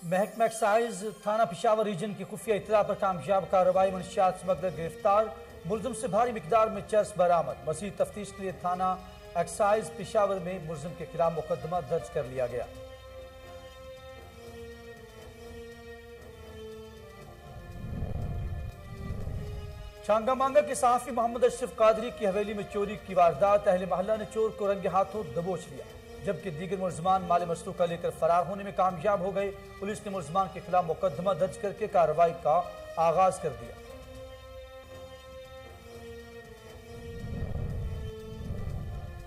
محکمہ ایکسائز تھانہ پشاور ریجن کی خفیہ اطلاع پر کامیاب کارروائی، منشیات سمگلر گرفتار، ملزم سے بھاری مقدار میں چرس برآمد۔ مزید تفتیش کے لیے تھانہ ایکسائز پشاور میں ملزم کے خلاف مقدمہ درج کر لیا گیا۔ چھانگا مانگا کے صحافی محمد اشرف قادری کی حویلی میں چوری کی واردات، اہل محلہ نے چور کو رنگے ہاتھوں دبوچ لیا، جبکہ دیگر ملزمان مال مسروقہ لے کر فرار ہونے میں کامیاب ہو گئے۔ پولیس نے ملزمان کے خلاف مقدمہ درج کر کے کارروائی کا آغاز کر دیا۔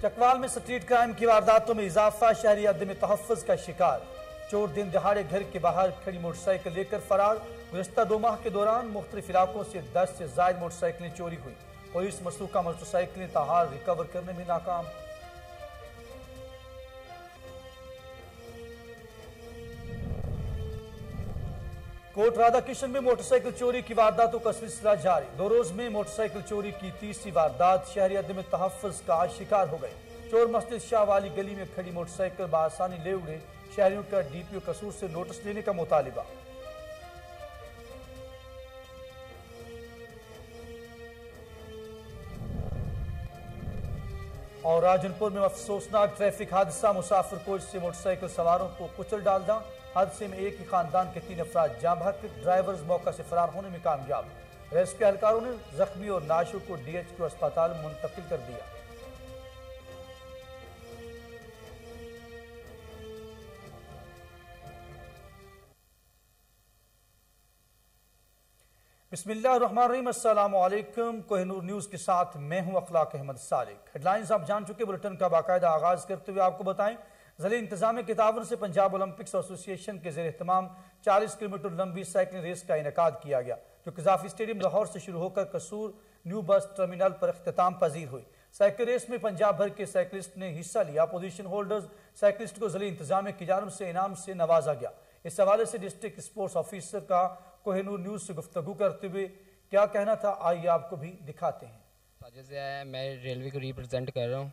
چکوال میں سٹریٹ کرائم کی وارداتوں میں اضافہ، شہری عدم تحفظ کا شکار، چور دن دہاڑے گھر کے باہر کھڑی موٹر سائیکل لے کر فرار۔ گزشتہ 2 ماہ کے دوران مختلف علاقوں سے 10 سے زائد موٹر سائیکلیں چوری ہوئی، پولیس مسروقہ موٹر سائیکلیں تاحال ریکور کرنے میں ناکام۔ کوٹ رادھا کشن میں موٹر سائیکل چوری کی وارداتوں کا سلسلہ جاری، 2 روز میں موٹر سائیکل چوری کی 30ری واردات، شہری عدم تحفظ کا شکار ہو گئے۔ چور مسجد شاہ والی گلی میں کھڑی موٹر سائیکل بآسانی لے اڑے، شہریوں کا ڈی پی او قصور سے نوٹس لینے کا مطالبہ۔ اور راجن پور میں افسوسناک ٹریفک حادثہ، مسافر کوچ سے موٹر سائیکل سواروں کو کچل ڈالنا، حادثے میں ایک ہی خاندان کے 3 افراد جاں بحق، ڈرائیورز موقع سے فرار ہونے میں کامیاب۔ ریسکیو اہلکاروں نے زخمی اور نعشوں کو ڈی ایچ کیو اسپتال منتقل کر دیا۔ بسم اللہ الرحمن الرحیم، السلام علیکم۔ کوہ نور نیوز کے ساتھ میں ہوں اخلاق احمد سالک۔ ہیڈ لائنز آپ جان چکے، بلٹن کا باقاعدہ آغاز کرتے ہوئے آپ کو بتائیں، ضلع انتظامیہ کے تعاون سے پنجاب اولمپکس ایسوسی ایشن کے زیر اہتمام 40 کلومیٹر لمبی سائیکلنگ ریس کا انعقاد کیا گیا، جو قذافی اسٹیڈیم لاہور سے شروع ہو کر قصور نیو بس ٹرمینل پر اختتام پذیر ہوئی۔ سائیکل ریس میں پنجاب بھر کے سائیکلسٹ نے حصہ لیا۔ پوزیشن ہولڈرز سائیکلسٹ کو ضلع انتظامیہ کی جانب سے انعام سے نوازا گیا۔ اس حوالے سے ڈسٹرکٹ اسپورٹس آفیسر کا کوہ نور نیوز سے گفتگو کرتے ہوئے کیا کہنا تھا، آئیے آپ کو بھی دکھاتے ہیں۔ ساجد ہے، میں ریلوے کو ریپرزینٹ کر رہا ہوں۔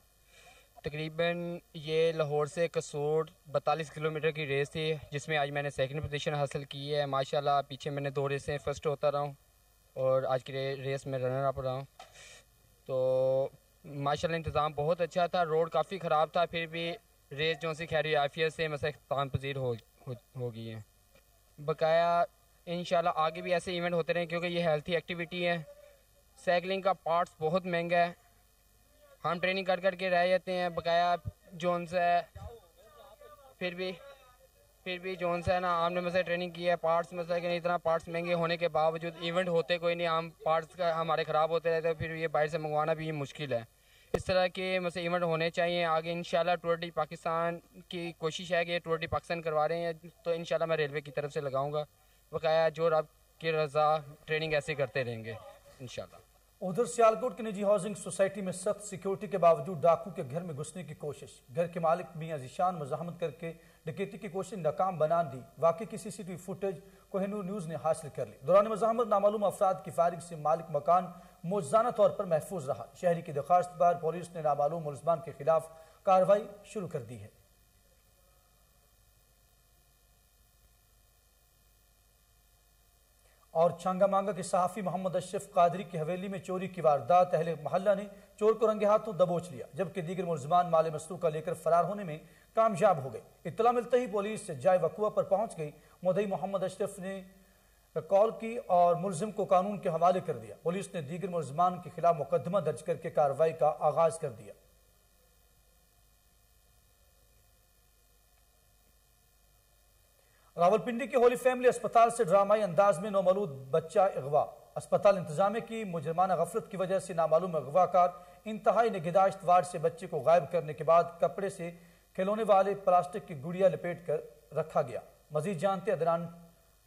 تقریباً یہ لاہور سے قصور 42 کلومیٹر کی ریس تھی، جس میں آج میں نے 2nd پوزیشن حاصل کی ہے۔ ماشاءاللہ پیچھے میں نے 2 ریسیں فرسٹ ہوتا رہا ہوں اور آج کی ریس میں رنر اپ رہا ہوں۔ تو ماشاءاللہ انتظام بہت اچھا تھا، روڈ کافی خراب تھا، پھر بھی ریس جو سی خیر عافیت سے مثلا اختتام پذیر ہو گئی ہے۔ بقایا انشاءاللہ آگے بھی ایسے ایونٹ ہوتے رہیں، کیونکہ یہ ہیلتھی ایکٹیویٹی ہے۔ سائیکلنگ کا پارٹس بہت مہنگا ہے، ہم ٹریننگ کر کے رہ جاتے ہیں۔ بقایا جون سے ہے، پھر بھی جون سے ہے نا، ہم نے مثلا ٹریننگ کی ہے، پارٹس مثلا کہ اتنا پارٹس مہنگے ہونے کے باوجود ایونٹ ہوتے کوئی نہیں، ہم پارٹس کا ہمارے خراب ہوتے رہتے ہیں، پھر یہ باہر سے منگوانا بھی مشکل ہے۔ اس طرح کے مثلا ایونٹ ہونے چاہیے آگے۔ انشاءاللہ ٹور ڈی پاکستان کی کوشش ہے کہ یہ ٹور ڈی پاکستان کروا رہے ہیں، تو انشاءاللہ میں ریلوے کی طرف سے لگاؤں گا۔ بقایا جو رب کی رضا ٹریننگ ایسے کرتے رہیں گے انشاءاللہ۔ ادھر سیالکوٹ کی نجی ہاؤسنگ سوسائٹی میں سخت سیکیورٹی کے باوجود ڈاکو کے گھر میں گھسنے کی کوشش، گھر کے مالک میاں ذیشان مزاحمت کر کے ڈکیتی کی کوشش ناکام بنا دی۔ واقعے کی CCTV footage Koh Noor news نے حاصل کر لی۔ دوران مزاحمت نامعلوم افراد کی فائرنگ سے مالک مکان موجزانہ طور پر محفوظ رہا۔ شہری کی درخواست پر پولیس نے نامعلوم ملزمان کے خلاف کارروائی شروع کر دی ہے۔ اور چھانگا مانگا کے صحافی محمد اشرف قادری کی حویلی میں چوری کی واردات، اہل محلہ نے چور کو رنگے ہاتھوں دبوچ لیا، جبکہ دیگر ملزمان مال مسروقہ لے کر فرار ہونے میں کامیاب ہو گئے۔ اطلاع ملتے ہی پولیس جائے وقوع پر پہنچ گئی۔ مدعی محمد اشرف نے کال کی اور ملزم کو قانون کے حوالے کر دیا۔ پولیس نے دیگر ملزمان کے خلاف مقدمہ درج کر کے کارروائی کا آغاز کر دیا۔ راولپنڈی کے ہولی فیملی اسپتال سے ڈرامائی انداز میں نومولود بچہ اغوا۔ اسپتال انتظامیہ کی مجرمانہ غفلت کی وجہ سے نامعلوم اغوا کار انتہائی نگہداشت وارڈ سے بچے کو غائب کرنے کے بعد کپڑے سے کھلونے والے پلاسٹک کی گڑیا لپیٹ کر رکھا گیا۔ مزید جانتے عدنان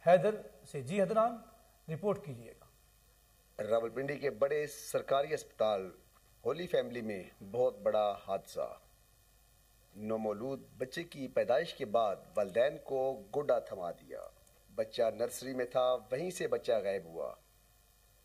حیدر سے۔ جی عدنان، رپورٹ کیجیے گا۔ راولپنڈی کے بڑے سرکاری اسپتال ہولی فیملی میں بہت بڑا حادثہ۔ نومولود بچے کی پیدائش کے بعد والدین کو گوڈا تھما دیا۔ بچہ نرسری میں تھا، وہیں سے بچہ غائب ہوا۔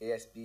ASP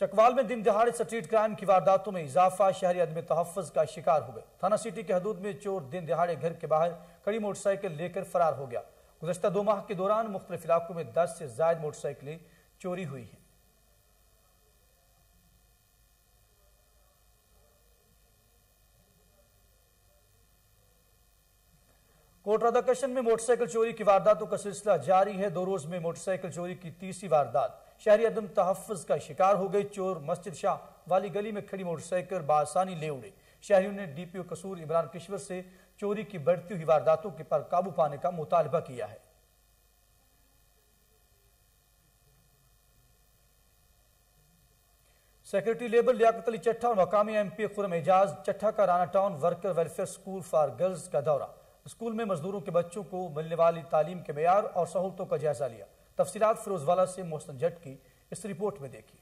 چکوال میں دن دہاڑے اسٹریٹ کرائم کی وارداتوں میں اضافہ، شہری عدم تحفظ کا شکار ہو گئے۔ تھانہ سٹی کے حدود میں چور دن دہاڑے گھر کے باہر کھڑی موٹر سائیکل لے کر فرار ہو گیا۔ گزشتہ 2 ماہ کے دوران مختلف علاقوں میں 10 سے زائد موٹر سائیکلیں چوری ہوئی ہیں۔ کوٹ رادھاکشن میں موٹر سائیکل چوری کی وارداتوں کا سلسلہ جاری ہے۔ 2 روز میں موٹر سائیکل چوری کی تیسری واردات۔ شہری عدم تحفظ کا شکار ہو گئے۔ چور مسجد شاہ والی گلی میں کھڑی موٹر سائیکل بآسانی لے اڑے۔ شہریوں نے ڈی پی او قصور عمران کشور سے چوری کی بڑھتی ہوئی وارداتوں پر قابو پانے کا مطالبہ کیا ہے۔ سیکرٹری لیبر لیاقت علی چٹھا اور مقامی ایم پی خرم اعجاز چٹھا کا Rana town worker welfare school for girls کا دورہ۔ اسکول میں مزدوروں کے بچوں کو ملنے والی تعلیم کے معیار اور سہولتوں کا جائزہ لیا۔ تفصیلات فیروز والا سے محسن جٹ کی اس رپورٹ میں دیکھیے۔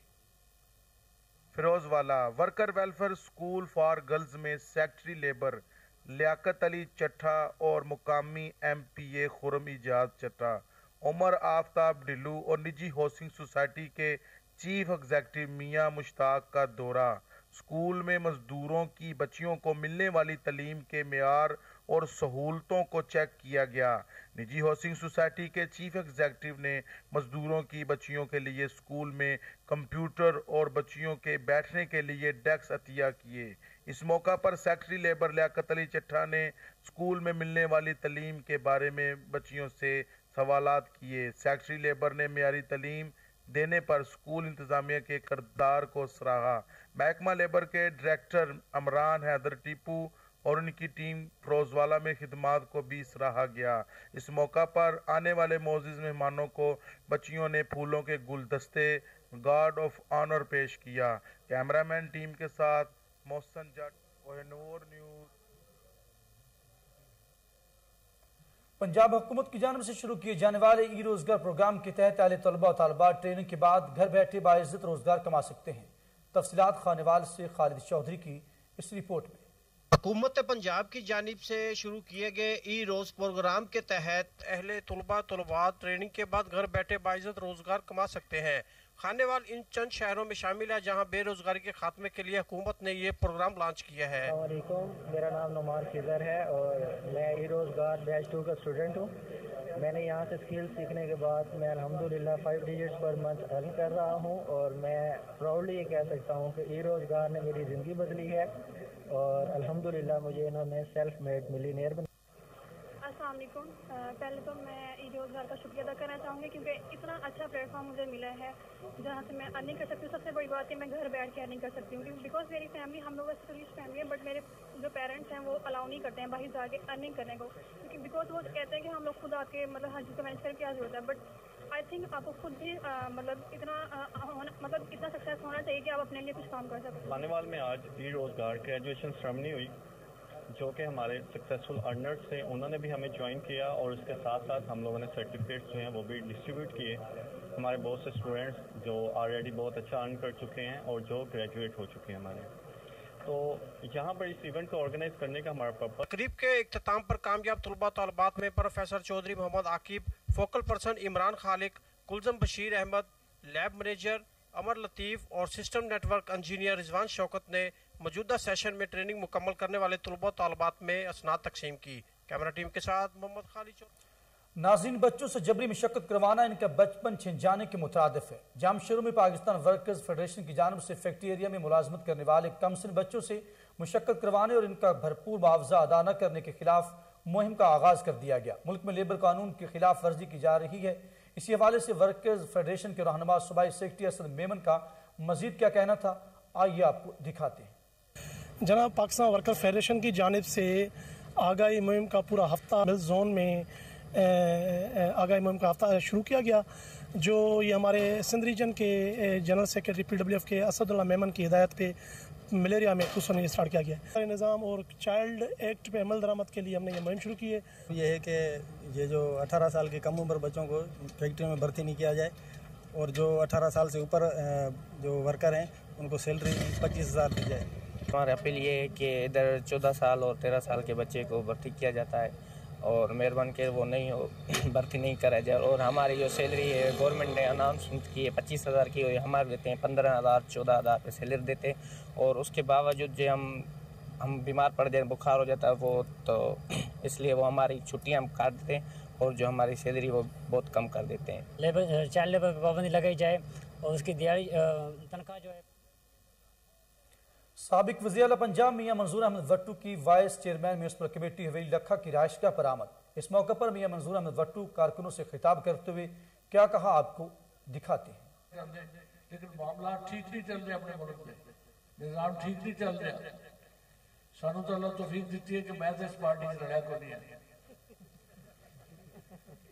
فیروز والا worker welfare school for girls میں سیکرٹری لیبر لیاقت علی چٹھا اور مقامی ایم پی اے خرم اعجاز چٹھا، عمر آفتاب ڈلو اور نجی ہاؤسنگ سوسائٹی کے چیف ایگزیکٹو میاں مشتاق کا دورہ۔ اسکول میں مزدوروں کی بچیوں کو ملنے والی تعلیم کے معیار اور سہولتوں کو چیک کیا گیا۔ نجی ہاؤسنگ سوسائٹی کے چیف ایگزیکٹو نے مزدوروں کی بچیوں کے لیے اسکول میں کمپیوٹر اور بچیوں کے بیٹھنے کے لیے ڈیسک عطیہ کیے۔ اس موقع پر سیکرٹری لیبر لیاقت علی چٹھا نے اسکول میں ملنے والی تعلیم کے بارے میں بچیوں سے سوالات کیے۔ سیکرٹری لیبر نے معیاری تعلیم دینے پر اسکول انتظامیہ کے کردار کو سراہا۔ محکمہ لیبر کے ڈائریکٹر عمران حیدر ٹیپو اور ان کی ٹیم فیروز والا میں خدمات کو بھی سراہا گیا۔ اس موقع پر آنے والے معزز مہمانوں کو بچیوں نے پھولوں کے گلدستے گارڈ آف آنر پیش کیا۔ کیمرامین ٹیم کے ساتھ محسن جٹ، کوہ نور نیوز۔ پنجاب حکومت کی جانب سے شروع کیے جانے والے ای روزگار پروگرام کے تحت اہل طلبہ و طالبات ٹریننگ کے بعد گھر بیٹھے باعزت روزگار کما سکتے ہیں۔ تفصیلات خانوال سے خالد چودھری کی اس رپورٹ میں۔ حکومت پنجاب کی جانب سے شروع کیے گئے ای روز پروگرام کے تحت اہل طلبات ٹریننگ کے بعد گھر بیٹھے باعزت روزگار کما سکتے ہیں۔ خانوال ان چند شہروں میں شامل ہے جہاں بے روزگاری کے خاتمے کے لیے حکومت نے یہ پروگرام لانچ کیا ہے۔ السلام علیکم، میرا نام نعمان خضر ہے اور میں ای روزگار بیچ 2 کا اسٹوڈنٹ ہوں۔ میں نے یہاں سے اسکل سیکھنے کے بعد میں الحمدللہ 5 ڈیجٹس پر منتھ ارن کر رہا ہوں اور میں پراؤڈلی یہ کہہ سکتا ہوں کہ ای روزگار نے میری زندگی بدلی ہے اور الحمدللہ مجھے انہوں نے سیلف میڈ ملینئر بنا۔ السلام علیکم، پہلے تو میں ای روزگار کا شکریہ ادا کرنا چاہوں گی کیونکہ اتنا اچھا پلیٹ فارم مجھے ملا ہے جہاں سے میں ارننگ کر سکتی ہوں۔ سب سے بڑی بات ہے میں گھر بیٹھ کے ارننگ کر سکتی ہوں بیکاز میری فیملی، ہم لوگ اسٹوڈنٹ فیملی ہے، بٹ میرے جو پیرنٹس ہیں وہ الاؤ نہیں کرتے ہیں باہر جا کے ارننگ کرنے کو، کیونکہ بیکاز وہ کہتے ہیں کہ ہم لوگ خود آ کے مطلب ہر چیز کو مینیج کرنے کی کیا ضرورت ہے۔ بٹ آئی تھنک آپ کو خود بھی اتنا سکسیس ہونا چاہیے کہ آپ اپنے لیے کچھ کام کر سکیں۔ خانوال میں آج ای روزگار گریجویشن سیرمنی ہوئی جو کہ ہمارے سکسیسفل ارنرز تھے، انہوں نے بھی ہمیں جوائن کیا اور اس کے ساتھ ساتھ ہم لوگوں نے سرٹیفکیٹس جو ہیں وہ بھی ڈسٹریبیوٹ کیے۔ ہمارے بہت سے اسٹوڈنٹس جو آلریڈی بہت اچھا ارن کر چکے ہیں اور جو گریجویٹ ہو چکے ہیں ہمارے، تو یہاں پر اس ایونٹ کو آرگنائز کرنے کا ہمارا پرپس۔ تقریب کے اختتام پر کامیاب طلباء طالبات میں پروفیسر چودھری محمد عاقب، فوکل پرسن عمران خالق، کلزم بشیر احمد، لیب مینیجر امر لطیف اور سسٹم نیٹ ورک انجینئر رضوان شوکت نے موجودہ سیشن میں ٹریننگ مکمل کرنے والے طلباء طالبات میں اسناد تقسیم کی۔ کیمرہ ٹیم کے ساتھ محمد خالد۔ ناظرین، بچوں سے جبری مشقت کروانا ان کا بچپن چھن جانے کے مترادف ہے۔ جامشورو میں پاکستان ورکرز فیڈریشن کی جانب سے فیکٹری ایریا میں ملازمت کرنے والے کم سن بچوں سے مشقت کروانے اور ان کا بھرپور معاوضہ ادا نہ کرنے کے خلاف مہم کا آغاز کر دیا گیا۔ ملک میں لیبر قانون کی خلاف ورزی کی جا رہی ہے۔ اسی حوالے سے ورکرز فیڈریشن کے رہنما صوبائی سیکرٹری اسد میمن کا مزید کیا کہنا تھا، آئیے آپ کو دکھاتے ہیں۔ جناب، پاکستان ورکر فیڈریشن کی جانب سے آگاہی مہم کا پورا ہفتہ مل زون میں آگاہی مہم کا ہفتہ شروع کیا گیا، جو یہ ہمارے سندھ ریجن کے جنرل سیکرٹری PWF کے اسد اللہ میمن کی ہدایت پہ ملیریا میں خصوصاً اسٹارٹ کیا گیا ہے۔ نظام اور چائلڈ ایکٹ پہ عمل درآمد کے لیے ہم نے یہ مہم شروع کی ہے۔ یہ ہے کہ یہ جو 18 سال کے کم عمر بچوں کو فیکٹری میں بھرتی نہیں کیا جائے اور جو 18 سال سے اوپر جو ورکر ہیں ان کو سیلری 25,000 دی جائے۔ ہمارا اپیل یہ ہے کہ ادھر 14 سال اور 13 سال کے بچے کو بھرتی کیا جاتا ہے اور مہربان کے وہ نہیں ہو بھرتی نہیں کرا جائے. اور ہماری جو سیلری ہے گورنمنٹ نے اناؤنسمنٹ کی ہے 25,000 کی, ہوئی ہمارے دیتے ہیں 15,000 14,000 پہ سیلری دیتے ہیں. اور اس کے باوجود جو ہم بیمار پڑ جائیں, بخار ہو جاتا ہے وہ, تو اس لیے وہ ہماری چھٹیاں ہم کاٹ دیتے ہیں اور جو ہماری سیلری وہ بہت کم کر دیتے ہیں. لیبر چائلڈ لیبر پہ پابندی لگائی جائے اور اس کی دیہاڑی تنخواہ جو ہے. سابق وزیر اعلیٰ پنجاب میاں منظور احمد وٹو کی وائس چیئرمین میونسپل کمیٹی حویلی لکھا کی رہائشگاہ پر آمد. اس موقع پر میاں منظور احمد وٹو کارکنوں سے خطاب کرتے ہوئے کیا کہا آپ کو دکھاتے ہیں. لیکن معاملات ٹھیک نہیں چل رہے اپنے ملک میں, نظام ٹھیک نہیں چل رہا. سانو تو اللہ توفیق دیتی ہے کہ میں تو اس پارٹی سے لڑیا کو نہیں ہے.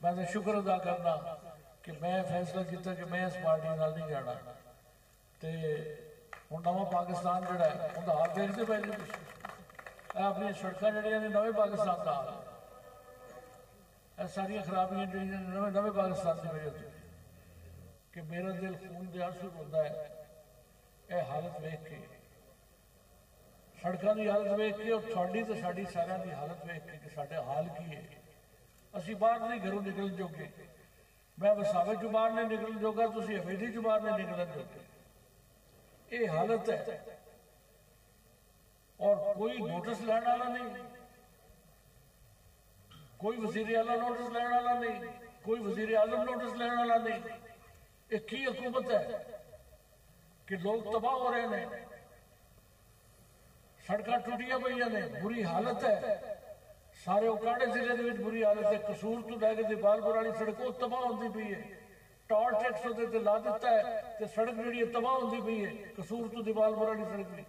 میں تو شکر ادا کرنا کہ میں فیصلہ کیتا کہ میں اس پارٹی نال نہیں جانا. تے ہوں نواں پاکستان جڑا ہے ان کا حال دیکھتے پہ اپنی سڑکیں جڑیاں نے نویں پاکستان کا حال, ساری خرابیاں جڑیاں نویں پاکستان کی وجہ سے کہ میرا دل خون دے آنسو ہوتا ہے اے حالت ویکھ کے, سڑکاں دی حالت ویکھ کے اور تھوڑی تے ساڈی سارا دی حالت ویکھ کے کہ ساڈے حال کی ہے. اسی باہر نہیں گھروں نکلن جوگے, میں وساوے چوں باہر نہیں نکلن جوگا, تسی حویلی چوں باہر نہیں نکلن جوگے. یہ حالت ہے اور کوئی نوٹس لینے والا نہیں, کوئی وزیر اعلیٰ نوٹس لینے والا نہیں, کوئی وزیر اعظم نوٹس لینے والا نہیں. ایک ہی حکومت ہے کہ لوگ تباہ ہو رہے ہیں, سڑکاں ٹوٹیاں پہ نے, بری حالت ہے. سارے اکاڑے ضلع کے بری حالت ہے. قصور تو لے کے دیوالپور والی سڑکوں تباہ ہوتی پئی ہے. ٹال ٹیکس ہوتے لا دیتا ہے تو سڑک جڑی تباہ ہوتی پئی ہے. قصور تو دیوالپور والی سڑک میں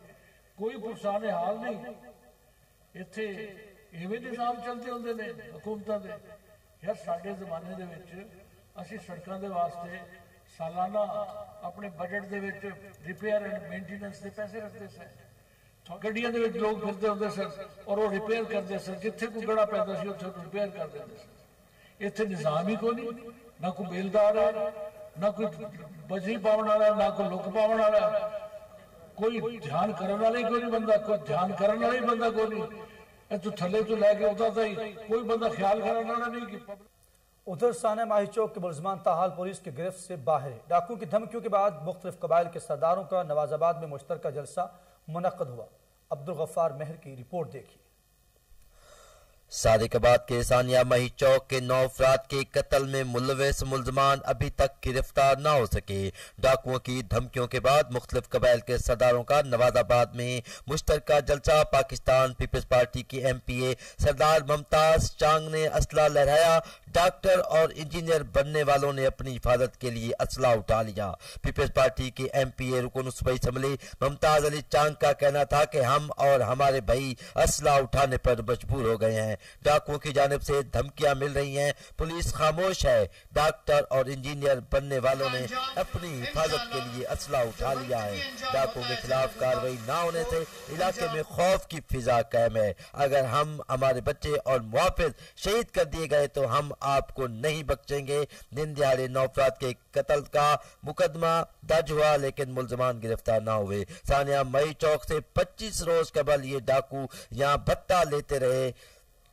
کوئی پرسان حال نہیں. اتنے ایویں نظام چلتے ہوتے ہیں حکومتوں کے. یار ساڈے زمانے دے وچ اسی سڑکاں دے واسطے سالانہ اپنے بجٹ دے وچ ریپیئر اینڈ مینٹیننس دے پیسے رکھتے سن. گڈیاں دے وچ لوگ پھرتے ہوندے سن اور وہ ریپیئر کرتے سن. جتھے کوئی گڑا پیندا سی اتھے ریپیئر کر دیندے سن. اتنے نظام ہی کوئی نہیں, نہ کوئی بیلدار ہے, نہ کوئی بجری پاؤن والا ہے, نہ کوئی لک پاؤن والا ہے. کوئی دھیان کرنے والا ہی کوئی نہیں بندہ, کوئی دھیان کرنے والا ہی بندہ کوئی نہیں. تو تھلے تو لے کے ہوتا تھا ہی کوئی بندہ خیال کرنے والا نہیں کہ. ادھر سانحہ ماہی چوک کے ملزمان تاحال پولیس کی گرفت سے باہر. ڈاکوؤں کی دھمکیوں کے بعد مختلف قبائل کے سرداروں کا نواز آباد میں مشترکہ جلسہ منعقد ہوا. عبدالغفار مہر کی رپورٹ دیکھیے. صادق آباد کے سانحہ ماہی چوک کے 9 افراد کے قتل میں ملوث ملزمان ابھی تک گرفتار نہ ہو سکے. ڈاکوؤں کی دھمکیوں کے بعد مختلف قبائل کے سرداروں کا نواز آباد میں مشترکہ جلسہ. پاکستان پیپلز پارٹی کی MP سردار ممتاز چانگ نے اسلحہ لہرایا. ڈاکٹر اور انجینئر بننے والوں نے اپنی حفاظت کے لیے اسلحہ اٹھا لیا. پیپلز پارٹی کی MP رکن صوبائی اسمبلی ممتاز علی چانگ کا کہنا تھا کہ ہم اور ہمارے بھائی اسلحہ اٹھانے پر مجبور ہو گئے ہیں. ڈاکوؤں کی جانب سے دھمکیاں مل رہی ہیں, پولیس خاموش ہے. ڈاکٹر اور انجینئر بننے والوں نے اپنی حفاظت کے لیے اسلحہ اٹھا لیا ہے. ڈاکوؤں کے خلاف کارروائی نہ ہونے سے علاقے میں خوف کی فضا قائم ہے. اگر ہم ہمارے بچے اور محافظ شہید کر دیے گئے تو ہم آپ کو نہیں بخشیں گے. دن دہاڑے 9 افراد کے قتل کا مقدمہ درج ہوا لیکن ملزمان گرفتار نہ ہوئے. سانحہ ماہی چوک سے 25 روز قبل یہ ڈاکو یہاں بھتہ لیتے رہے,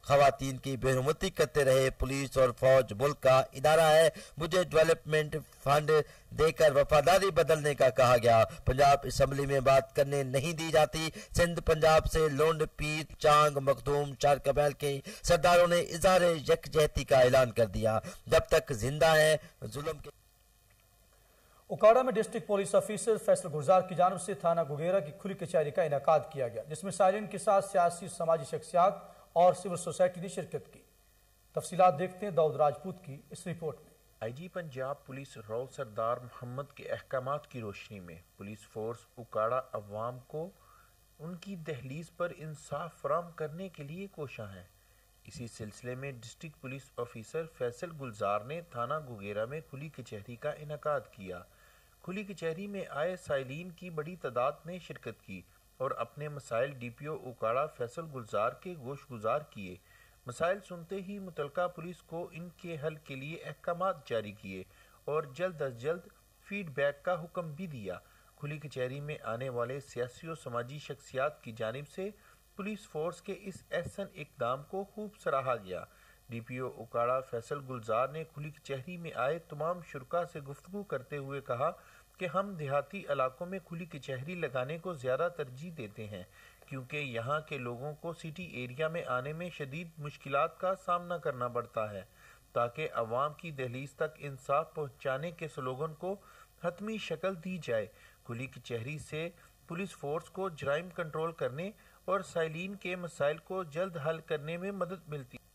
خواتین کی بے حرمتی کرتے رہے. پولیس اور فوج ملک کا ادارہ ہے. مجھے ڈیولپمنٹ فنڈ دے کر وفاداری بدلنے کا کہا گیا. پنجاب اسمبلی میں بات کرنے نہیں دی جاتی. سندھ پنجاب سے لونڈ, پیر, چانگ, مخدوم 4 قبائل کے سرداروں نے اظہار یکجہتی کا اعلان کر دیا. جب تک زندہ ہیں ظلم کے. اکاڑا میں ڈسٹرکٹ پولیس آفیسر فیصل گلزار کی جانب سے تھانہ گوگیرا کی کھلی کچہری کا انعقاد کیا گیا, جس میں سائرین کے ساتھ سیاسی سماجی شخصیات اور سول سوسائٹی نے شرکت کی. تفصیلات دیکھتے ہیں داؤد راجپوت کی اس رپورٹ میں. IG پنجاب پولیس رول سردار محمد کے احکامات کی روشنی میں پولیس فورس اکاڑا عوام کو ان کی دہلیز پر انصاف فراہم کرنے کے لیے کوشاں ہے. اسی سلسلے میں ڈسٹرکٹ پولیس آفیسر فیصل گلزار نے تھانہ گوگیرا میں کھلی کچہری کا انعقاد کیا. کھلی کچہری میں آئے سائلین کی بڑی تعداد نے شرکت کی اور اپنے مسائل DPO اکاڑا فیصل گلزار کے گوش گزار کیے. مسائل سنتے ہی متعلقہ پولیس کو ان کے حل کے لیے احکامات جاری کیے اور جلد از جلد فیڈ بیک کا حکم بھی دیا. کھلی کچہری میں آنے والے سیاسی و سماجی شخصیات کی جانب سے پولیس فورس کے اس احسن اقدام کو خوب سراہا گیا. DPO اکاڑا فیصل گلزار نے کھلی کچہری میں آئے تمام شرکاء سے گفتگو کرتے ہوئے کہا کہ ہم دیہاتی علاقوں میں کھلی کچہری لگانے کو زیادہ ترجیح دیتے ہیں کیونکہ یہاں کے لوگوں کو سٹی ایریا میں آنے میں شدید مشکلات کا سامنا کرنا پڑتا ہے تاکہ عوام کی دہلیز تک انصاف پہنچانے کے سلوگن کو حتمی شکل دی جائے۔ کھلی کچہری سے پولیس فورس کو جرائم کنٹرول کرنے اور سائلین کے مسائل کو جلد حل کرنے میں مدد ملتی ہے۔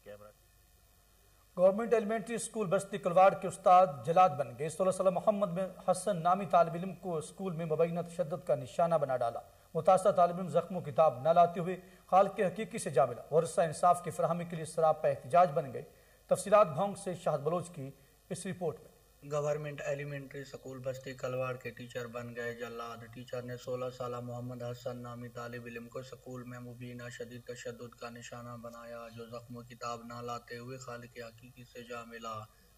گورنمنٹ ایلیمنٹری اسکول بستی کلواڑ کے استاد جلاد بن گئے۔ 16 سالہ محمد بن حسن نامی طالب علم کو اسکول میں مبینہ تشدد کا نشانہ بنا ڈالا۔ متاثرہ طالب علم زخموں کتاب نہ لاتے ہوئے خالق حقیقی سے جا ملا، ورثہ انصاف کی فراہمی کے لیے سراپا احتجاج بن گئے۔ تفصیلات بھونگ سے شاہد بلوچ کی اس رپورٹ میں۔ گورنمنٹ ایلیمنٹری اسکول بستی کلواڑ کے ٹیچر بن گئے جلاد۔ ٹیچر نے 16 سالہ محمد حسن نامی طالب علم کو اسکول میں مبینہ شدید تشدد کا نشانہ بنایا، جو زخم و کتاب نہ لاتے ہوئے خالق حقیقی سے جا ملا۔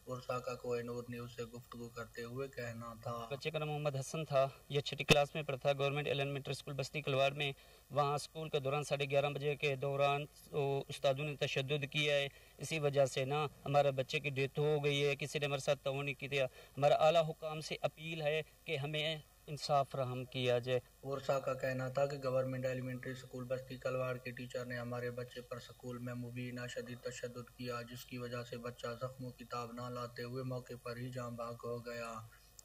ورثہ کا کوہ نور نیوز سے گفتگو کرتے ہوئے کہنا تھا، بچے کا نام محمد حسن تھا، یہ 6ٹی کلاس میں پڑھتا ہے گورنمنٹ ایلیمنٹری اسکول بستی کلواڑ میں۔ وہاں اسکول کے دوران 11:30 بجے کے دوران استادوں نے تشدد کیا ہے، اسی وجہ سے نا ہمارے بچے کی ڈیتھ ہو گئی ہے، کسی نے ہمارے ساتھ تعاون نہیں کیا۔ ہمارا اعلیٰ حکام سے اپیل ہے کہ ہمیں انصاف فراہم کیا جائے۔ ورثہ کا کہنا تھا کہ گورنمنٹ ایلیمنٹری اسکول بستی کلواڑ کے ٹیچر نے ہمارے بچے پر اسکول میں مبینہ شدید تشدد کیا، جس کی وجہ سے بچہ زخم و کتاب نہ لاتے ہوئے موقع پر ہی جاں بحق ہو گیا۔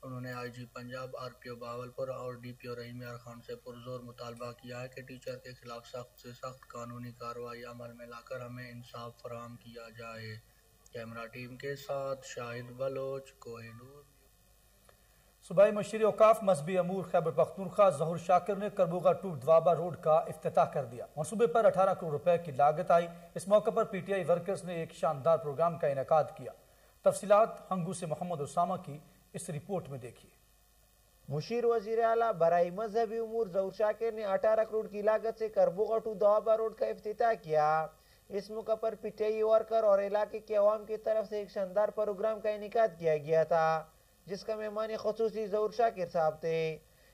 انہوں نے IG پنجاب، RPO بہاولپور اور DPO رحیم یار خان سے پرزور مطالبہ کیا ہے کہ ٹیچر کے خلاف سخت سے سخت قانونی کارروائی عمل میں لا کر ہمیں انصاف فراہم کیا جائے۔ کیمرہ ٹیم کے ساتھ شاہد بلوچ، کوہ نور۔ صوبائی مشیر اوقاف مذہبی امور خیبر پختونخوا ظہور شاکر نے کربوگا ٹو دوابہ روڈ کا افتتاح کر دیا۔ منصوبے پر 18 کروڑ روپے کی لاگت آئی۔ اس موقع پر PTI ورکرز نے ایک شاندار پروگرام کا انعقاد کیا۔ تفصیلات ہنگو سے محمد اسامہ کی اس رپورٹ میں دیکھیے۔ مشیر وزیر اعلیٰ برائے مذہبی امور ظہور شاکر نے 18 کروڑ کی لاگت سے کربوگا ٹو دوابہ روڈ کا افتتاح کیا۔ اس موقع پر PTI ورکر اور علاقے کے عوام کی طرف سے ایک شاندار پروگرام کا انعقاد کیا گیا تھا، جس کا مہمان خصوصی ظہور شاکر صاحب تھے۔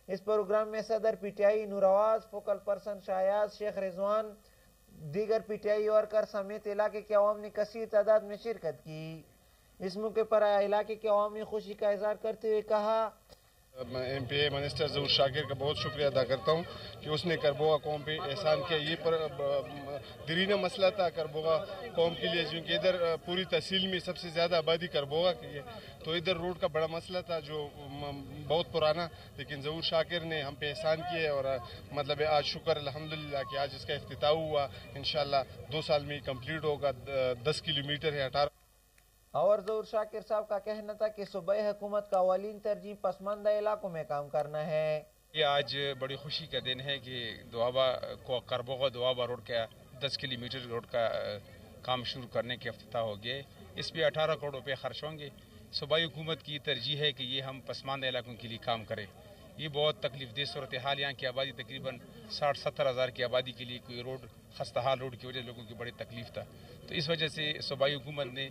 اس پروگرام میں صدر PTI نورواز، فوکل پرسن شایاز شیخ رضوان، دیگر PTI ورکر سمیت علاقے کے عوام نے کثیر تعداد میں شرکت کی۔ اس موقع پر علاقے کے عوام نے خوشی کا اظہار کرتے ہوئے کہا، میں MPA منسٹر ظہور شاکر کا بہت شکریہ ادا کرتا ہوں کہ اس نے کربوگا قوم پہ احسان کیا۔ یہ پر دیرینہ مسئلہ تھا کربوگا قوم کے لیے، کیونکہ ادھر پوری تحصیل میں سب سے زیادہ آبادی کربوگا کی ہے، تو ادھر روڈ کا بڑا مسئلہ تھا جو بہت پرانا، لیکن ظہور شاکر نے ہم پہ احسان کیا اور مطلب آج شکر الحمدللہ کہ آج اس کا افتتاح ہوا۔ انشاءاللہ 2 سال میں کمپلیٹ ہوگا۔ 10 کلومیٹر ہے 18۔ اور ظہور شاکر صاحب کا کہنا تھا کہ صوبائی حکومت کا اولین ترجیح پسماندہ علاقوں میں کام کرنا ہے۔ یہ آج بڑی خوشی کا دن ہے کہ کربوگا دوابہ روڈ کا 10 کلومیٹر روڈ کا کام شروع کرنے کے افتتاح ہو گئے۔ اس پہ 18 کروڑ روپے خرچ ہوں گے۔ صوبائی حکومت کی ترجیح ہے کہ یہ ہم پسماندہ علاقوں کے لیے کام کریں۔ یہ بہت تکلیف دہ صورتحال، یہاں کی آبادی تقریباً 60-70 ہزار کی آبادی کے لیے کوئی روڈ خستہ حال روڈ کی وجہ سے لوگوں کی بڑی تکلیف تھا، تو اس وجہ سے صوبائی حکومت نے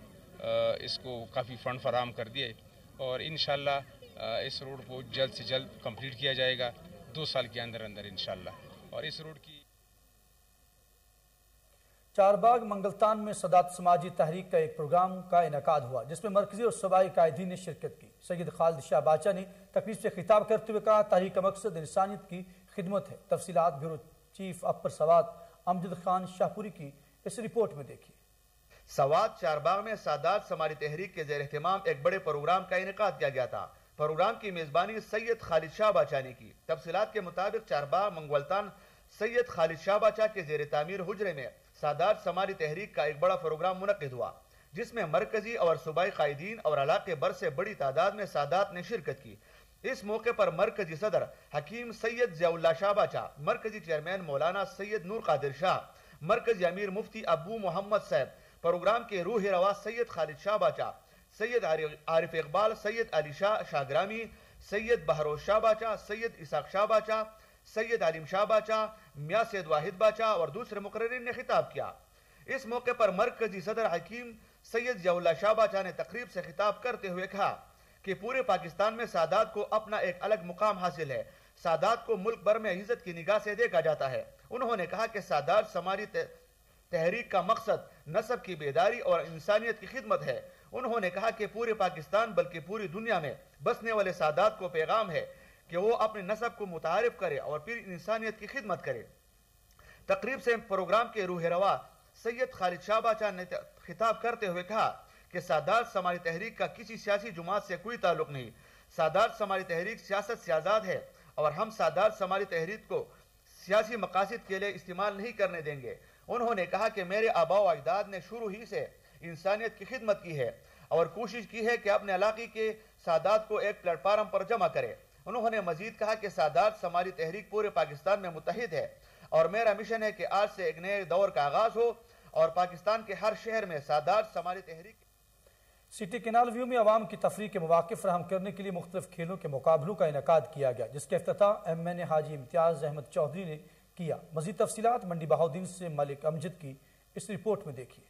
اس کو کافی فنڈ فراہم کر دیے اور انشاءاللہ اس روڈ کو جلد سے جلد کمپلیٹ کیا جائے گا 2 سال کے اندر انشاءاللہ۔ اور اس روڈ کی چارباغ منگلتان میں صدارت سماجی تحریک کا ایک پروگرام کا انعقاد ہوا، جس میں مرکزی اور صوبائی قائدین نے شرکت کی۔ سید خالد شاہ باچا نے تقریب سے خطاب کرتے ہوئے کہا، تحریک کا مقصد انسانیت کی خدمت ہے۔ تفصیلات بیورو چیف اپر سوات امجد خان شاہپوری کی اس رپورٹ میں دیکھیے۔ سوات چارباغ میں سادات سماجی تحریک کے زیر اہتمام ایک بڑے پروگرام کا انعقاد کیا گیا تھا۔ پروگرام کی میزبانی سید خالد شاہ باچا نے کی۔ تفصیلات کے مطابق چارباغ منگولتان سید خالد شاہ باچا کے زیر تعمیر حجرے میں سادات سماجی تحریک کا ایک بڑا پروگرام منعقد ہوا، جس میں مرکزی اور صوبائی قائدین اور علاقے بھر سے بڑی تعداد میں سادات نے شرکت کی۔ اس موقع پر مرکزی صدر حکیم سید ضیاء اللہ شاہ باچا، مرکزی چیئرمین مولانا سید نور قادر شاہ، مرکزی امیر مفتی ابو محمد صاحب، پروگرام کے روح روا سید خالد شاہ باچا، سید عارف اقبال، سید علی شاہ شاگرامی، سید بہروز شاہ باچا، سید اسحاق شاہ باچا، سید علیم شاہ باچا، میاں سید واحد باچا اور دوسرے مقررین نے خطاب کیا۔ اس موقع پر مرکزی صدر حکیم سید ضیاء اللہ شاہ باچا نے تقریب سے خطاب کرتے ہوئے کہا کہ پورے پاکستان میں سادات کو اپنا ایک الگ مقام حاصل ہے۔ سادات کو ملک بھر میں عزت کی نگاہ سے دیکھا جاتا ہے۔ انہوں نے کہا کہ تحریک کا مقصد نسب کی بیداری اور انسانیت کی خدمت ہے۔ انہوں نے کہا کہ پورے پاکستان بلکہ پوری دنیا میں بسنے والے سادات کو پیغام ہے کہ وہ اپنے نسب کو متعارف کرے اور پھر انسانیت کی خدمت کرے۔ تقریب سے پروگرام کے روح روا سید خالد شاہ باچا نے خطاب کرتے ہوئے کہا کہ سادات سماجی تحریک کا کسی سیاسی جماعت سے کوئی تعلق نہیں۔ سادات سماجی تحریک سیاست سے آزاد ہے اور ہم سادات سماجی تحریک کو سیاسی مقاصد کے لیے استعمال نہیں کرنے دیں گے۔ انہوں نے کہا کہ میرے آباء و اجداد نے شروع ہی سے انسانیت کی خدمت کی ہے اور کوشش کی ہے کہ اپنے علاقے کے سادات کو ایک پلیٹ فارم پر جمع کرے۔ انہوں نے مزید کہا کہ سادات سماجی تحریک پورے پاکستان میں متحد ہے اور میرا مشن ہے کہ آج سے ایک نئے دور کا آغاز ہو اور پاکستان کے ہر شہر میں سادات سماجی تحریک۔ سٹی کینال ویو میں عوام کی تفریح کے مواقع فراہم کرنے کے لیے مختلف کھیلوں کے مقابلوں کا انعقاد کیا گیا، جس کا افتتاح MN حاجی امتیاز احمد چودھری نے کیا۔ مزید تفصیلات منڈی بہاؤدین سے ملک امجد کی اس رپورٹ میں دیکھیے۔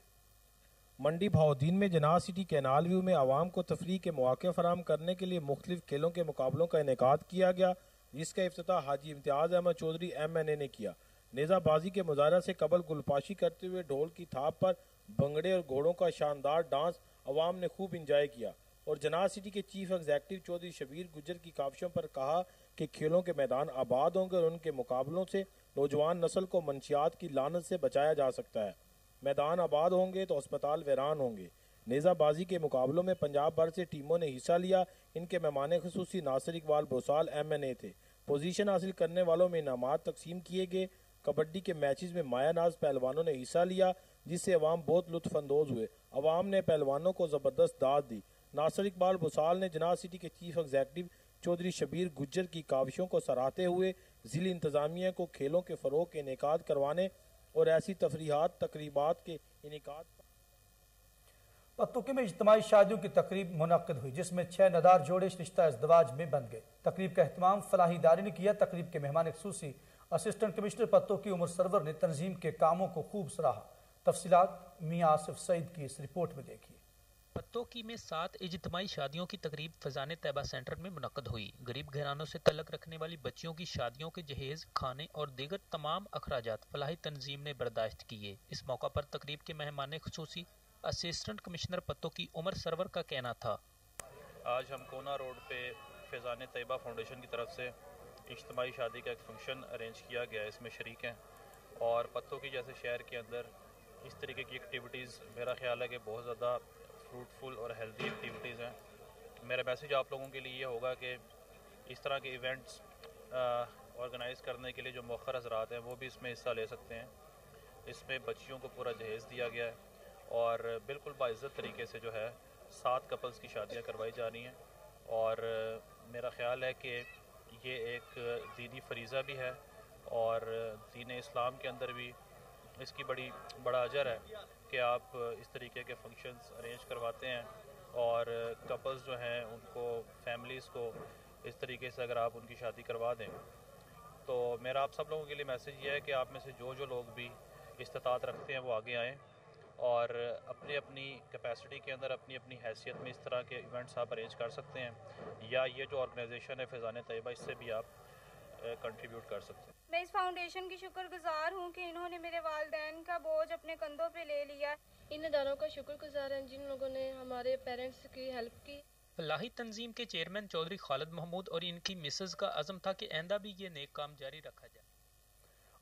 منڈی بہاؤدین میں جناح سٹی کینال ویو میں عوام کو تفریح کے مواقع فراہم کرنے کے لیے مختلف کھیلوں کے مقابلوں کا انعقاد کیا گیا، جس کا افتتاح حاجی امتیاز احمد چودھری MNA نے کیا۔ نیزہ بازی کے مظاہرہ سے قبل گلپاشی کرتے ہوئے ڈھول کی تھاپ پر بھنگڑے اور گھوڑوں کا شاندار ڈانس عوام نے خوب انجوائے کیا، اور جناح سٹی کے چیف ایگزیکٹو چودھری شبیر گجر کی کاوشوں پر کہا کہ کھیلوں کے میدان آباد ہوں گے اور ان کے مقابلوں سے نوجوان نسل کو منشیات کی لعنت سے بچایا جا سکتا ہے۔ میدان آباد ہوں گے تو اسپتال ویران ہوں گے۔ نیزہ بازی کے مقابلوں میں پنجاب بھر سے ٹیموں نے حصہ لیا۔ ان کے مہمان خصوصی ناصر اقبال بوسال MNA تھے۔ پوزیشن حاصل کرنے والوں میں انعامات تقسیم کیے گئے۔ کبڈی کے میچز میں مایا ناز پہلوانوں نے حصہ لیا، جس سے عوام بہت لطف اندوز ہوئے۔ عوام نے پہلوانوں کو زبردست داد دی۔ ناصر اقبال بوسال نے جناح سٹی کے چیف ایگزیکٹو چودھری شبیر گجر کی کاوشوں کو سراہتے ہوئے ضلع انتظامیہ کو کھیلوں کے فروغ کے انعقاد کروانے اور ایسی تفریحات تقریبات کے انعقاد۔ پتوکی میں اجتماعی شادیوں کی تقریب منعقد ہوئی، جس میں 6 ندار جوڑے رشتہ ازدواج میں بن گئے۔ تقریب کا اہتمام فلاحی ادارے نے کیا۔ تقریب کے مہمان خصوصی اسسٹنٹ کمشنر پتوکی عمر سرور نے تنظیم کے کاموں کو خوب سراہا۔ تفصیلات میاں آصف سعید کی اس رپورٹ میں دیکھیے۔ پتوکی میں 7 اجتماعی شادیوں کی تقریب فیضان طیبہ سینٹر میں منعقد ہوئی۔ غریب گھرانوں سے تعلق رکھنے والی بچیوں کی شادیوں کے جہیز، کھانے اور دیگر تمام اخراجات فلاحی تنظیم نے برداشت کیے۔ اس موقع پر تقریب کے مہمان خصوصی اسسٹنٹ کمشنر پتوکی عمر سرور کا کہنا تھا، آج ہم کونا روڈ پہ فیضان طیبہ فاؤنڈیشن کی طرف سے اجتماعی شادی کا ایک فنکشن ارینج کیا گیا، اس میں شریک ہیں، اور پتوکی جیسے شہر کے اندر اس طریقے کی ایکٹیویٹیز میرا خیال ہے کہ بہت زیادہ فروٹفل اور ہیلدی ایکٹیویٹیز ہیں۔ میرا میسیج آپ لوگوں کے لیے یہ ہوگا کہ اس طرح کے ایونٹس آرگنائز کرنے کے لیے جو مؤخر حضرات ہیں وہ بھی اس میں حصہ لے سکتے ہیں۔ اس میں بچیوں کو پورا جہیز دیا گیا ہے اور بالکل باعزت طریقے سے جو ہے 7 کپلز کی شادیاں کروائی جا رہی ہیں، اور میرا خیال ہے کہ یہ ایک دینی فریضہ بھی ہے اور دین اسلام کے اندر بھی اس کی بڑا اجر ہے کہ آپ اس طریقے کے فنکشنز ارینج کرواتے ہیں، اور کپلز جو ہیں ان کو، فیملیز کو اس طریقے سے اگر آپ ان کی شادی کروا دیں تو میرا آپ سب لوگوں کے لیے میسیج یہ ہے کہ آپ میں سے جو لوگ بھی استطاعت رکھتے ہیں وہ آگے آئیں اور اپنی اپنی کیپیسٹی کے اندر اپنی اپنی حیثیت میں اس طرح کے ایونٹس آپ ارینج کر سکتے ہیں، یا یہ جو آرگنائزیشن ہے فیضان طیبہ اس سے بھی آپ کنٹریبیوٹ کر سکتے ہیں۔ میں اس فاؤنڈیشن کی شکر گزار ہوں کہ انہوں نے میرے والدین کا بوجھ اپنے کندھوں پہ لے لیا۔ ان اداروں کا شکر گزار ہیں جن لوگوں نے ہمارے پیرنٹس کی ہیلپ کی۔ فلاحی تنظیم کے چیئرمین چودھری خالد محمود اور ان کی مسز کا عزم تھا کہ آئندہ بھی یہ نیک کام جاری رکھا جائے۔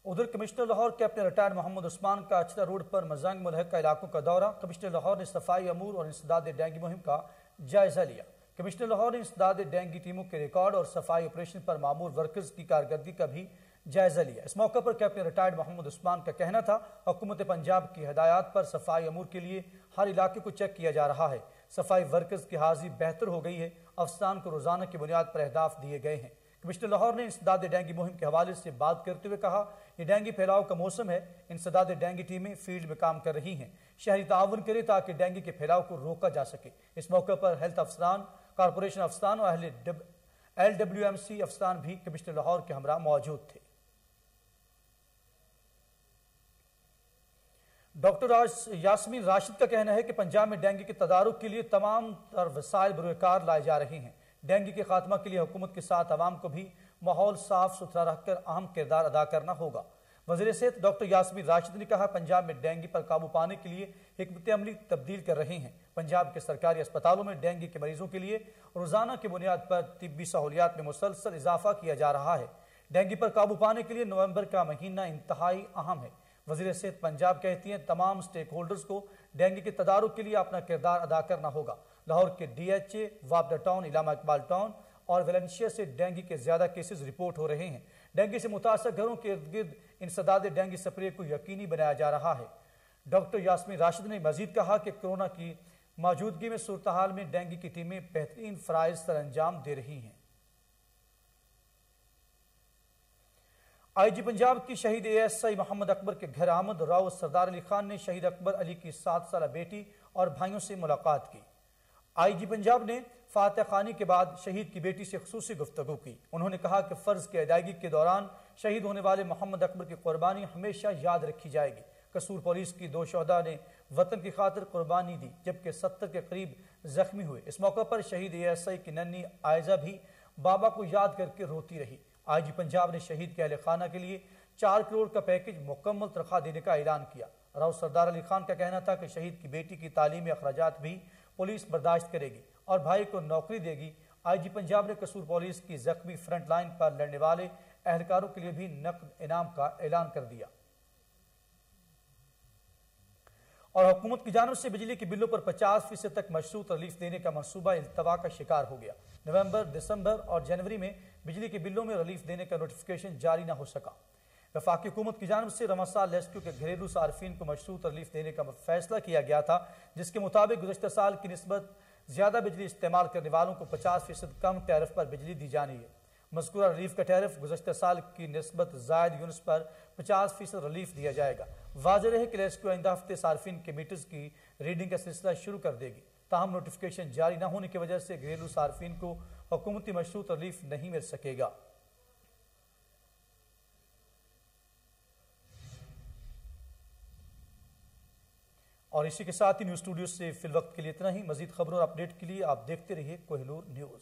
ادھر commissioner Lahore captain retired Muhammad Usman کا اچھلا روڈ پر مزنگ ملحقہ علاقوں کا دورہ۔ کمشنر لاہور نے صفائی امور اور انسداد ڈینگی مہم کا جائزہ لیا۔ کمشنر لاہور نے انسداد ڈینگی ٹیموں کے ریکارڈ اور صفائی آپریشن پر مامور ورکرز کی کارکردگی کا بھی جائزہ لیا۔ اس موقع پر کیپٹن ریٹائرڈ محمد عثمان کا کہنا تھا، حکومت پنجاب کی ہدایات پر صفائی امور کے لیے ہر علاقے کو چیک کیا جا رہا ہے۔ صفائی ورکرز کی حاضری بہتر ہو گئی ہے۔ افسران کو روزانہ کی بنیاد پر اہداف دیے گئے ہیں۔ کمشنر لاہور نے انسداد ڈینگی مہم کے حوالے سے بات کرتے ہوئے کہا، یہ ڈینگی پھیلاؤ کا موسم ہے، انسداد ڈینگی ٹیمیں فیلڈ میں کام کر رہی ہیں، شہری تعاون کرے تاکہ ڈینگی کے پھیلاؤ کو روکا جا سکے۔ اس موقع پر ہیلتھ افسران، کارپوریشن افسران اور اہل LWMC افسران بھی کمشنر لاہور کے ہمراہ موجود تھے۔ ڈاکٹر یاسمین راشد کا کہنا ہے کہ پنجاب میں ڈینگی کے تدارک کے لیے تمام تر وسائل بروئے کار لائے جا رہے ہیں۔ ڈینگی کے خاتمہ کے لیے حکومت کے ساتھ عوام کو بھی ماحول صاف ستھرا رکھ کر اہم کردار ادا کرنا ہوگا۔ وزیر صحت ڈاکٹر یاسمین راشد نے کہا پنجاب میں ڈینگی پر قابو پانے کے لیے حکمت عملی تبدیل کر رہے ہیں۔ پنجاب کے سرکاری اسپتالوں میں ڈینگی کے مریضوں کے لیے روزانہ کی بنیاد پر طبی سہولیات میں مسلسل اضافہ کیا جا رہا ہے۔ ڈینگی پر قابو پانے کے لیے نومبر کا مہینہ انتہائی اہم ہے۔ وزیر صحت پنجاب کہتی ہیں تمام سٹیک ہولڈرز کو ڈینگی کے تدارک کے لیے اپنا کردار ادا کرنا ہوگا۔ لاہور کے D H A, وابڈا town, Allama Iqbal town اور ویلنشیا سے ڈینگی کے زیادہ کیسز رپورٹ ہو رہے ہیں۔ ڈینگی سے متاثر گھروں کے ارد گرد انسداد ڈینگی سپرے کو یقینی بنایا جا رہا ہے۔ ڈاکٹر یاسمین راشد نے مزید کہا کہ کورونا کی موجودگی میں صورتحال میں ڈینگی کی ٹیمیں بہترین فرائض سر انجام دے رہی ہیں۔ آئی جی پنجاب کی شہید اے ایس آئی محمد اکبر کے گھر آمد راؤ سردار علی خان نے شہید اکبر علی کی 7 سالہ بیٹی اور بھائیوں سے ملاقات کی۔ آئی جی پنجاب نے فاتح خانی کے بعد شہید کی بیٹی سے خصوصی گفتگو کی۔ انہوں نے کہا کہ فرض کی ادائیگی کے دوران شہید ہونے والے محمد اکبر کی قربانی ہمیشہ یاد رکھی جائے گی۔ قصور پولیس کی 2 شہداء نے وطن کی خاطر قربانی دی جبکہ 70 کے قریب زخمی ہوئے۔ اس موقع پر شہید اے ایس آئی کی ننھی عائزہ بھی بابا کو یاد کر کے روتی رہی۔ آئی جی پنجاب نے شہید کے اہل خانہ کے لیے 4 کروڑ کا پیکج مکمل تنخواہ دینے کا اعلان کیا۔ راؤ سردار علی خان کا کہنا تھا کہ شہید کی بیٹی کی تعلیمی اخراجات بھی پولیس برداشت کرے گی اور بھائی کو نوکری دے گی۔ آئی جی پنجاب نے قصور پولیس کی زخمی فرنٹ لائن پر لڑنے والے اہلکاروں کے لیے بھی نقد انعام کا اعلان کر دیا۔ اور حکومت کی جانب سے بجلی کے بلوں پر 50% تک مشروط ریلیف دینے کا منصوبہ التوا کا شکار ہو گیا۔ نومبر، دسمبر اور جنوری میں بجلی کے بلوں میں ریلیف دینے کا نوٹیفیکیشن جاری نہ ہو سکا۔ وفاقی حکومت کی جانب سے رواں سال لیسکو کے گھریلو صارفین کو مشروط ریلیف دینے کا فیصلہ کیا گیا تھا، جس کے مطابق گزشتہ سال کی نسبت زیادہ بجلی استعمال کرنے والوں کو 50% کم ٹیرف پر بجلی دی جانی ہے۔ مذکورہ ریلیف کا ٹیرف گزشتہ سال کی نسبت زائد یونٹس پر 50% ریلیف دیا جائے گا۔ واضح رہے کہ لیسکو آئندہ ہفتے صارفین کے میٹرز کی ریڈنگ کا سلسلہ شروع کر دے گی۔ تاہم نوٹیفیکیشن جاری نہ ہونے کی وجہ سے گھریلو صارفین کو حکومتی مشروط ریلیف نہیں مل سکے گا۔ اور اسی کے ساتھ ہی نیوز اسٹوڈیو سے فی الوقت کے لیے اتنا ہی۔ مزید خبروں اور اپڈیٹ کے لیے آپ دیکھتے رہیے کوہ نور نیوز۔